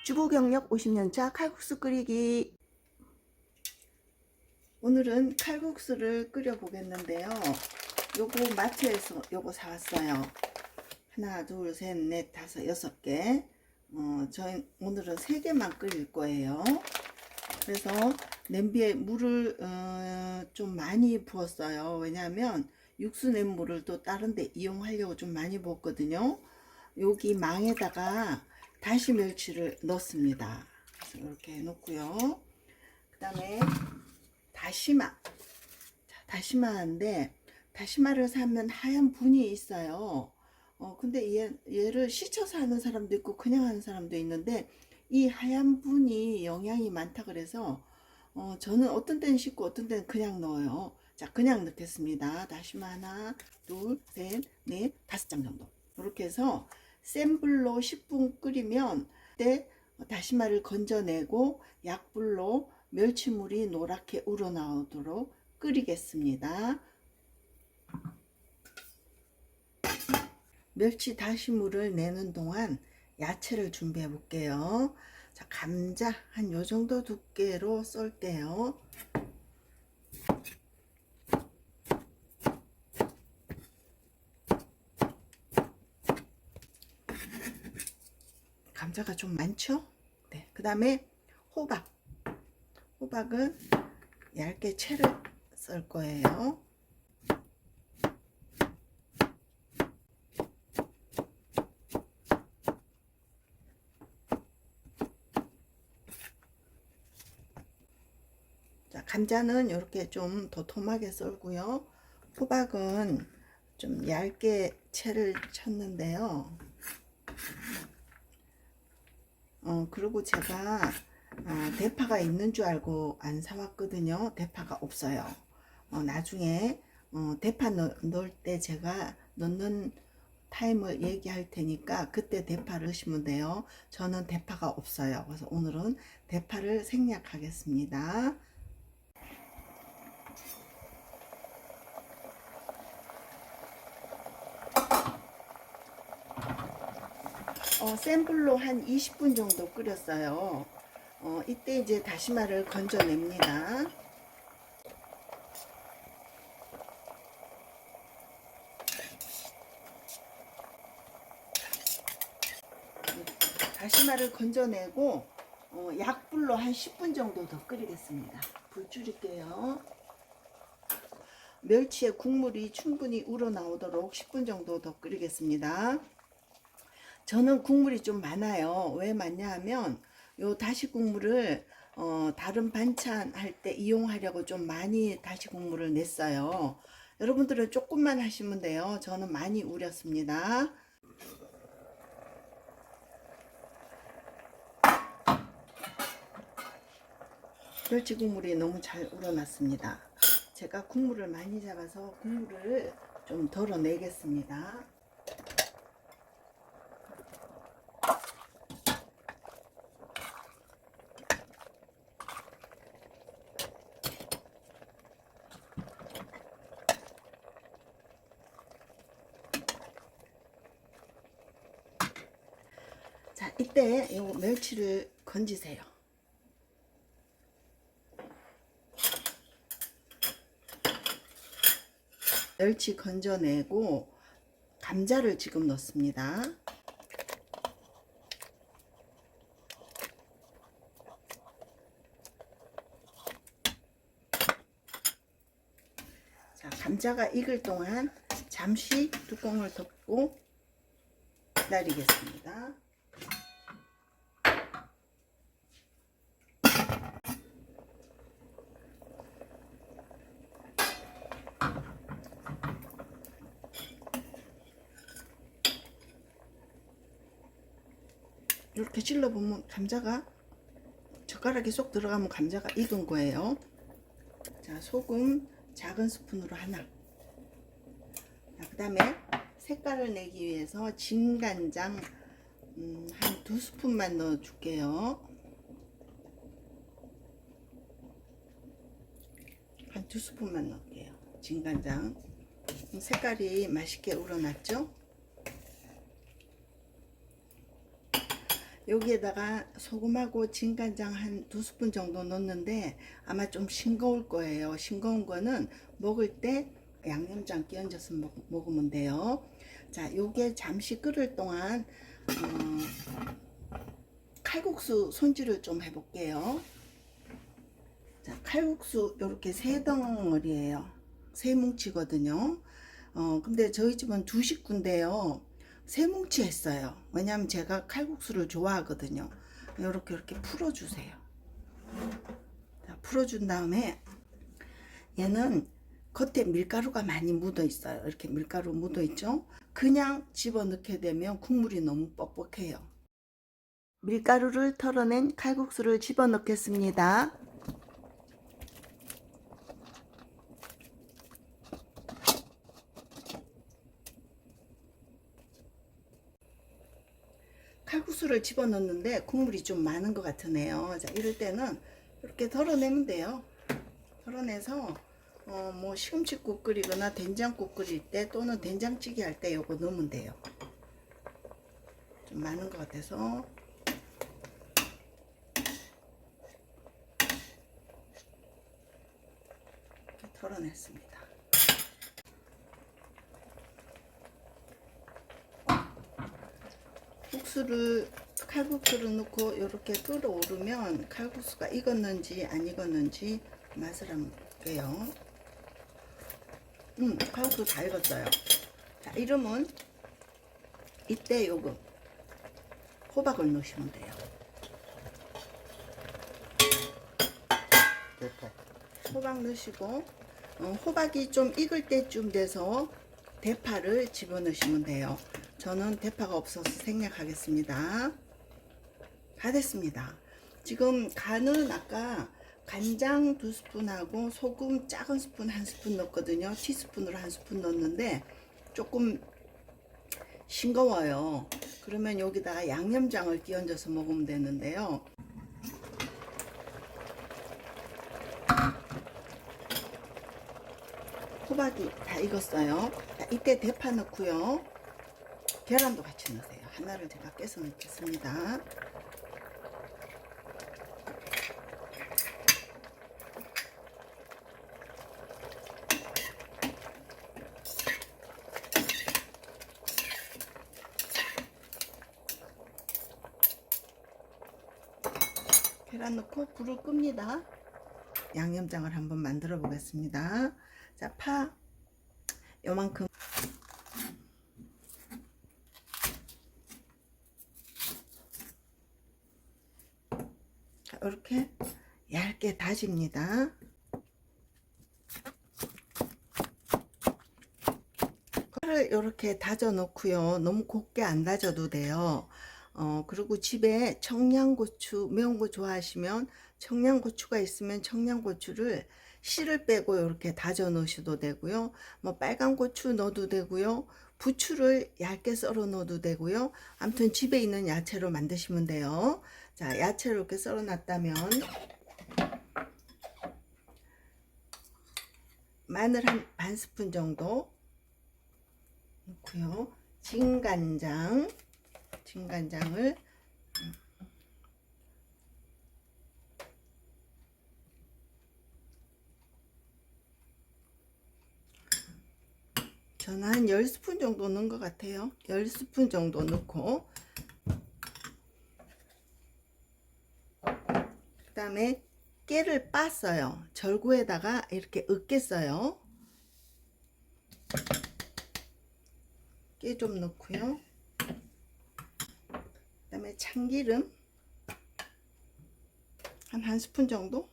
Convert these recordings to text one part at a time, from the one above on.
주부 경력 50년차 칼국수 끓이기. 오늘은 칼국수를 끓여 보겠는데요. 요거 마트에서 요거 사왔어요. 하나, 둘, 셋, 넷, 다섯, 6개. 저희 오늘은 3개만 끓일 거예요. 그래서 냄비에 물을 좀 많이 부었어요. 왜냐하면 육수 낸 물을 또 다른 데 이용하려고 좀 많이 부었거든요. 여기 망에다가 다시 멸치를 넣습니다. 그래서 이렇게 해놓고요. 그 다음에 다시마. 다시마인데 다시마를 사면 하얀 분이 있어요. 근데 얘를 씻어서 하는 사람도 있고 그냥 하는 사람도 있는데 이 하얀 분이 영양이 많다 그래서 저는 어떤 때는 씻고 어떤 때는 그냥 넣어요. 자, 그냥 넣겠습니다. 다시마 하나, 둘, 셋, 넷, 5장 정도. 이렇게 해서 센 불로 10분 끓이면 그때 다시마를 건져내고 약불로 멸치물이 노랗게 우러나오도록 끓이겠습니다. 멸치 다시물을 내는 동안 야채를 준비해 볼게요. 자, 감자 한 요정도 두께로 썰게요. 감자가 좀 많죠? 네, 그 다음에 호박은 얇게 채를 썰 거예요. 자, 감자는 이렇게 좀 도톰하게 썰고요. 호박은 좀 얇게 채를 쳤는데요. 그리고 제가 대파가 있는 줄 알고 안 사왔거든요. 대파가 없어요. 나중에 대파 넣을 때 제가 넣는 타임을 얘기할 테니까 그때 대파를 넣으시면 돼요. 저는 대파가 없어요. 그래서 오늘은 대파를 생략하겠습니다. 센 불로 한 20분 정도 끓였어요. 이때 이제 다시마를 건져냅니다. 다시마를 건져내고 약불로 한 10분 정도 더 끓이겠습니다. 불 줄일게요. 멸치의 국물이 충분히 우러나오도록 10분 정도 더 끓이겠습니다. 저는 국물이 좀 많아요. 왜 많냐 하면 요 다시 국물을 다른 반찬 할 때 이용하려고 좀 많이 다시 국물을 냈어요. 여러분들은 조금만 하시면 돼요. 저는 많이 우렸습니다. 멸치 국물이 너무 잘 우러났습니다. 제가 국물을 많이 잡아서 국물을 좀 덜어내겠습니다. 자, 이때 이 멸치를 건지세요. 멸치 건져내고 감자를 지금 넣습니다. 자, 감자가 익을 동안 잠시 뚜껑을 덮고 기다리겠습니다. 이렇게 찔러보면 감자가 젓가락이 쏙 들어가면 감자가 익은 거예요. 자, 소금 작은 스푼으로 하나. 그 다음에 색깔을 내기 위해서 진간장 한 2스푼만 넣어 줄게요. 한 2스푼만 넣을게요. 진간장. 색깔이 맛있게 우러났죠? 여기에다가 소금하고 진간장 한 2스푼 정도 넣는데 아마 좀 싱거울 거예요. 싱거운 거는 먹을 때 양념장 끼얹어서 먹으면 돼요. 자, 요게 잠시 끓을 동안 칼국수 손질을 좀 해볼게요. 자, 칼국수 이렇게 세 덩어리예요. 세 뭉치거든요. 근데 저희 집은 두 식구인데요. 세 뭉치 했어요. 왜냐면 제가 칼국수를 좋아하거든요. 이렇게 풀어주세요. 자, 풀어준 다음에 얘는 겉에 밀가루가 많이 묻어 있어요. 이렇게 밀가루 묻어 있죠. 그냥 집어넣게 되면 국물이 너무 뻑뻑해요. 밀가루를 털어낸 칼국수를 집어넣겠습니다. 칼국수를 집어넣는데 국물이 좀 많은 것 같으네요. 자, 이럴 때는 이렇게 덜어내면 돼요. 덜어내서 뭐 시금치국 끓이거나 된장국 끓일 때 또는 된장찌개 할 때 요거 넣으면 돼요. 좀 많은 것 같아서 이렇게 덜어냈습니다. 칼국수를 넣고 이렇게 끓어오르면 칼국수가 익었는지 안 익었는지 맛을 한번 볼게요. 칼국수 다 익었어요. 자, 이러면 이때 요거 호박을 넣으시면 돼요. 호박 넣으시고 호박이 좀 익을 때쯤 돼서 대파를 집어넣으시면 돼요. 저는 대파가 없어서 생략하겠습니다. 다 됐습니다. 지금 간은 아까 간장 2스푼하고 소금 작은 스푼 1스푼 넣었거든요. 티스푼으로 1스푼 넣었는데 조금 싱거워요. 그러면 여기다가 양념장을 끼얹어서 먹으면 되는데요. 호박이 다 익었어요. 자, 이때 대파 넣고요. 계란도 같이 넣으세요. 하나를 제가 깨서 넣겠습니다. 계란 넣고 불을 끕니다. 양념장을 한번 만들어 보겠습니다. 자, 파 요만큼 이렇게 얇게 다집니다. 파를 이렇게 다져 놓고요. 너무 곱게 안 다져도 돼요. 그리고 집에 청양고추, 매운 거 좋아하시면 청양고추가 있으면 청양고추를 씨를 빼고 이렇게 다져 넣으셔도 되고요. 뭐 빨간 고추 넣어도 되고요. 부추를 얇게 썰어 넣어도 되고요. 아무튼 집에 있는 야채로 만드시면 돼요. 자, 야채를 이렇게 썰어 놨다면 마늘 한 반 스푼 정도 넣고요. 진간장을 저는 한 10스푼 정도 넣은 것 같아요. 10스푼 정도 넣고 그 다음에 깨를 빻어요. 절구에다가 이렇게 으깼어요. 깨 좀 넣고요. 그 다음에 참기름 한 스푼 정도,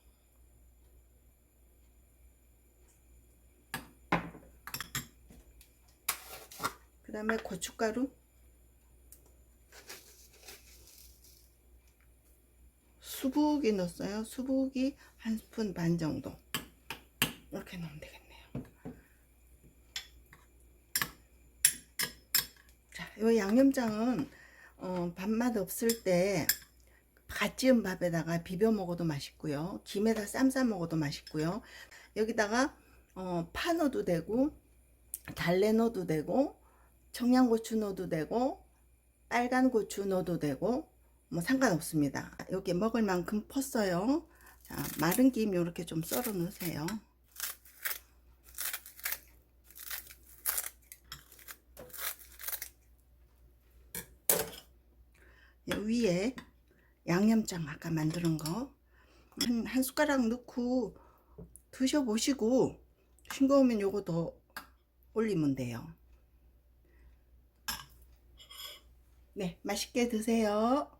그 다음에 고춧가루, 수북이 넣었어요. 수북이 한 스푼 반 정도. 이렇게 넣으면 되겠네요. 자, 이 양념장은 밥맛 없을 때 갓 지은 밥에다가 비벼 먹어도 맛있고요. 김에다 쌈 싸 먹어도 맛있고요. 여기다가 파 넣어도 되고 달래 넣어도 되고 청양고추 넣어도 되고 빨간 고추 넣어도 되고 뭐 상관없습니다. 여기 먹을 만큼 펐어요. 자, 마른 김 이렇게 좀 썰어 넣으세요. 위에 양념장 아까 만드는 거 한 숟가락 넣고 드셔보시고 싱거우면 요거 더 올리면 돼요. 네, 맛있게 드세요.